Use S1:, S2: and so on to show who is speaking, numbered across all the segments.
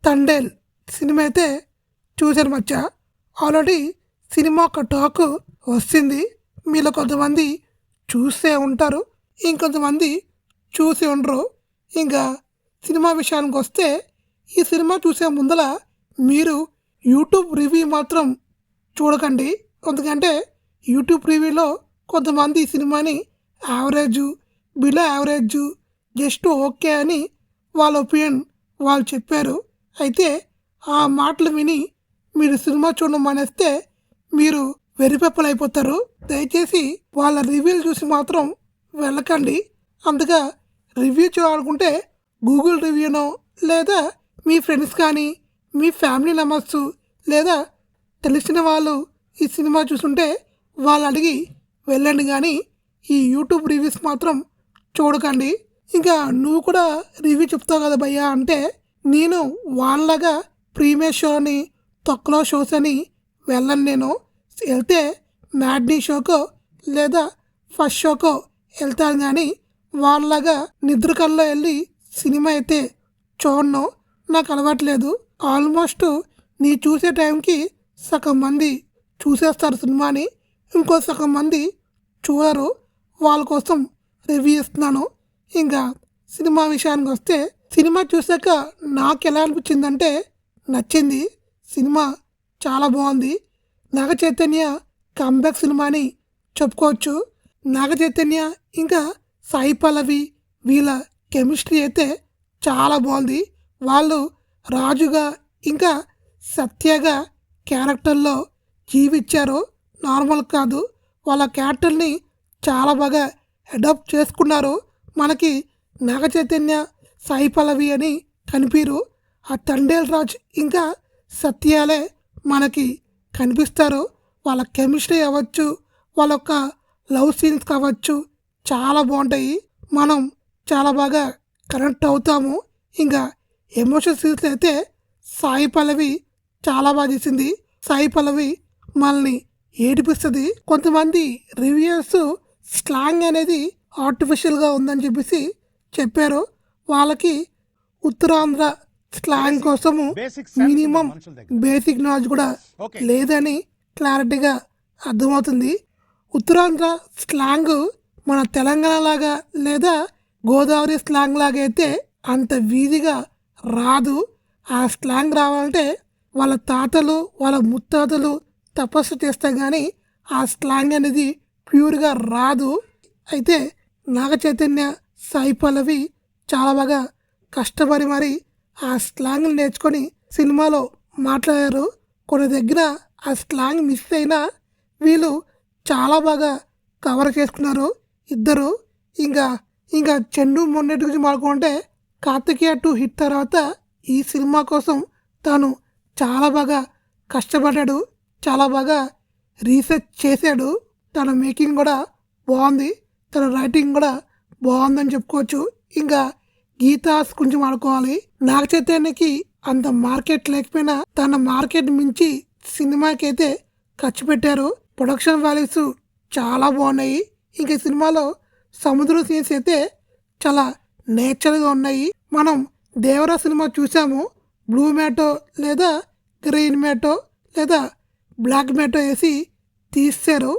S1: Thandel cinema అయితే చూశాను మచ్చా. Already cinema ఒక టాక్ వస్తుంది. మీలో కొంతమంది చూసే ఉంటారు, ఇంకొంతమంది చూసి ఉండరు. ఇంకా సినిమా విషయానికి వస్తే ఈ సినిమా చూసే ముందల మీరు యూట్యూబ్ రివ్యూ మాత్రం చూడకండి. ఎందుకంటే యూట్యూబ్ రివ్యూలో కొంతమంది ఈ సినిమాని average, below average, just okay అని వాళ్ళ ఒపీనియన్ వాళ్ళు చెప్పారు. అయితే ఆ మాటలు విని మీరు సినిమా చూడడం మానేస్తే మీరు వెర్రిపెప్పలు అయిపోతారు. దయచేసి వాళ్ళ రివ్యూలు చూసి మాత్రం వెళ్ళకండి. అందుగా రివ్యూ చూడాలనుకుంటే గూగుల్ రివ్యూనో లేదా మీ ఫ్రెండ్స్ కానీ మీ ఫ్యామిలీ మెంబర్స్ లేదా తెలిసిన వాళ్ళు ఈ సినిమా చూస్తుంటే వాళ్ళు అడిగి వెళ్ళండి, కానీ ఈ యూట్యూబ్ రివ్యూస్ మాత్రం చూడకండి. ఇంకా నువ్వు కూడా రివ్యూ చెప్తావు కదా భయ్యా అంటే, నేను వాళ్ళగా ప్రీమియర్ షో అని తొక్కలో షోస్ అని వెళ్ళను. నేను వెళ్తే మ్యాడ్నీ షోకో లేదా ఫస్ట్ షోకో వెళ్తాను, కానీ వాళ్ళగా నిద్ర కల్లో వెళ్ళి సినిమా అయితే చూడను. నాకు అలవాట్లేదు. ఆల్మోస్ట్ నీ చూసే టైంకి సగం మంది చూసేస్తారు సినిమాని, ఇంకో సగం మంది చూడరు. వాళ్ళ కోసం రివ్యూ ఇస్తున్నాను. ఇంకా సినిమా విషయానికి వస్తే సినిమా చూసాక నాకు ఎలా అనిపించిందంటే నచ్చింది. సినిమా చాలా బాగుంది. నాగ చైతన్య కంబ్యాక్ సినిమా అని చెప్పుకోవచ్చు. నాగ చైతన్య ఇంకా సాయి పల్లవి వీళ్ళ కెమిస్ట్రీ అయితే చాలా బాగుంది. వాళ్ళు రాజుగా ఇంకా సత్యగా క్యారెక్టర్లో జీవించారు. నార్మల్ కాదు, వాళ్ళ క్యారెక్టర్ని చాలా బాగా అడాప్ట్ చేసుకున్నారు. మనకి నాగ చైతన్య సాయి పల్లవి అని కనిపిరు. ఆ తండేల్ రాజ్ ఇంకా సత్యాలే మనకి కనిపిస్తారు. వాళ్ళ కెమిస్ట్రీ అవ్వచ్చు, వాళ్ళ యొక్క లవ్ సీన్స్ కావచ్చు, చాలా బాగుంటాయి. మనం చాలా బాగా కనెక్ట్ అవుతాము. ఇంకా ఎమోషన్ సీన్స్ అయితే సాయి పల్లవి చాలా బాగా చేసింది. సాయి పల్లవి మనల్ని ఏడిపిస్తుంది. కొంతమంది రివ్యూయర్స్ స్లాంగ్ అనేది ఆర్టిఫిషియల్గా ఉందని చెప్పేసి చెప్పారు. వాళ్ళకి ఉత్తరాంధ్ర స్లాంగ్ కోసము మినిమం బేసిక్ నాలెడ్జ్ కూడా లేదని క్లారిటీగా అర్థమవుతుంది. ఉత్తరాంధ్ర స్లాంగ్ మన తెలంగాణ లాగా లేదా గోదావరి స్లాంగ్ లాగా అయితే అంత ఈజీగా రాదు. ఆ స్లాంగ్ రావాలంటే వాళ్ళ తాతలు వాళ్ళ ముత్తాతలు తపస్సు చేస్తే కానీ ఆ స్లాంగ్ అనేది ప్యూర్గా రాదు. అయితే నాగ చైతన్య సాయి పల్లవి చాలా బాగా కష్టపడి మరి ఆ స్లాంగ్ని నేర్చుకొని సినిమాలో మాట్లాడారు. కొన్ని దగ్గర ఆ స్లాంగ్ మిస్ అయినా వీళ్ళు చాలా బాగా కవర్ చేసుకున్నారు ఇద్దరు. ఇంకా ఇంకా చెండు మొన్నటి గురించి మాట్లాడుకుంటే కార్తికేయ 2 హిట్ తర్వాత ఈ సినిమా కోసం తాను చాలా బాగా కష్టపడ్డాడు, చాలా బాగా రీసెర్చ్ చేశాడు. తన మేకింగ్ కూడా బాగుంది, తన రైటింగ్ కూడా బాగుందని చెప్పుకోవచ్చు. ఇంకా గీతాస్ గురించి మాట్లాడుకోవాలి. నాగ చైతన్యకి అంత మార్కెట్ లేకపోయినా తన మార్కెట్ మించి సినిమాకి అయితే ఖర్చు పెట్టారు. ప్రొడక్షన్ వాల్యూస్ చాలా బాగున్నాయి. ఇంకా సినిమాలో సముద్ర సీన్స్ అయితే చాలా నేచురల్గా ఉన్నాయి. మనం దేవరా సినిమా చూసాము, బ్లూ మ్యాటో లేదా గ్రీన్ మ్యాటో లేదా బ్లాక్ మ్యాటో వేసి తీశారు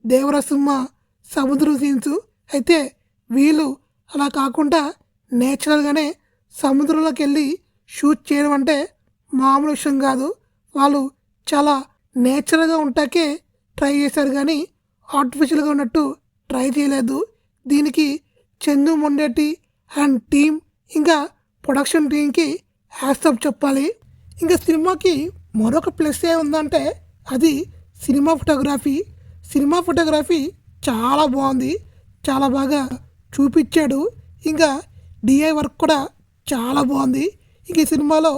S1: దేవరా సినిమా సముద్ర సీన్స్. అయితే వీళ్ళు అలా కాకుండా నేచురల్గానే సముద్రంలోకి వెళ్ళి షూట్ చేయడం అంటే మామూలు విషయం కాదు. వాళ్ళు చాలా నేచురల్గా ఉంటాకే ట్రై చేశారు, కానీ ఆర్టిఫిషియల్గా ఉన్నట్టు ట్రై చేయలేదు. దీనికి చందు మొండేటి అండ్ టీమ్ ఇంకా ప్రొడక్షన్ టీంకి హ్యాట్సాప్ చెప్పాలి. ఇంకా సినిమాకి మరొక ప్లస్ ఏ ఉందంటే అది సినిమా ఫోటోగ్రఫీ. సినిమా ఫోటోగ్రఫీ చాలా బాగుంది, చాలా బాగా చూపించాడు. ఇంకా డిఐ వర్క్ కూడా చాలా బాగుంది. ఇంక ఈ సినిమాలో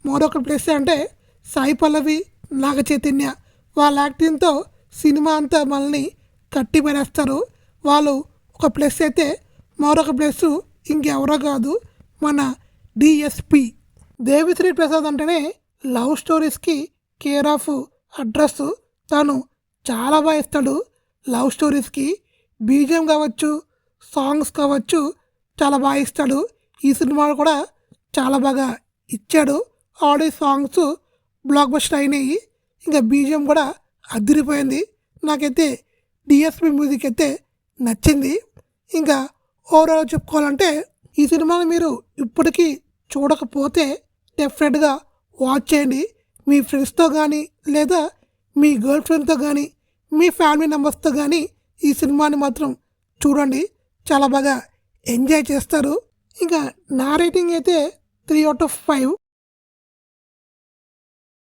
S1: మరొక ప్లస్ అంటే సాయి పల్లవి నాగ చైతన్య వాళ్ళ యాక్టింగ్తో సినిమా అంతా మనల్ని కట్టి పడేస్తారు. వాళ్ళు ఒక ప్లస్ అయితే మరొక ప్లస్ ఇంకెవరో కాదు, మన డిఎస్పి దేవిశ్రీ ప్రసాద్. అంటేనే లవ్ స్టోరీస్కి కేర్ ఆఫ్ అడ్రస్. తాను చాలా బాగా ఇస్తాడు లవ్ స్టోరీస్కి. బీజిఎం కావచ్చు, సాంగ్స్ కావచ్చు, చాలా బాగా ఇస్తాడు. ఈ సినిమాలో కూడా చాలా బాగా ఇచ్చాడు. ఆడియో సాంగ్స్ బ్లాక్ బస్టర్ అయినాయి. ఇంకా బీజిఎం కూడా అదిరిపోయింది. నాకైతే డిఎస్పి మ్యూజిక్ అయితే నచ్చింది. ఇంకా ఓవరాల్ చెప్పుకోవాలంటే ఈ సినిమాను మీరు ఇప్పటికీ చూడకపోతే డెఫినెట్గా వాచ్ చేయండి. మీ ఫ్రెండ్స్తో కానీ లేదా మీ గర్ల్ ఫ్రెండ్తో కానీ మీ ఫ్యామిలీ మెంబర్స్తో కానీ ఈ సినిమాని మాత్రం చూడండి, చాలా బాగా ఎంజాయ్ చేస్తారు. ఇంకా నా రేటింగ్ అయితే 3/5.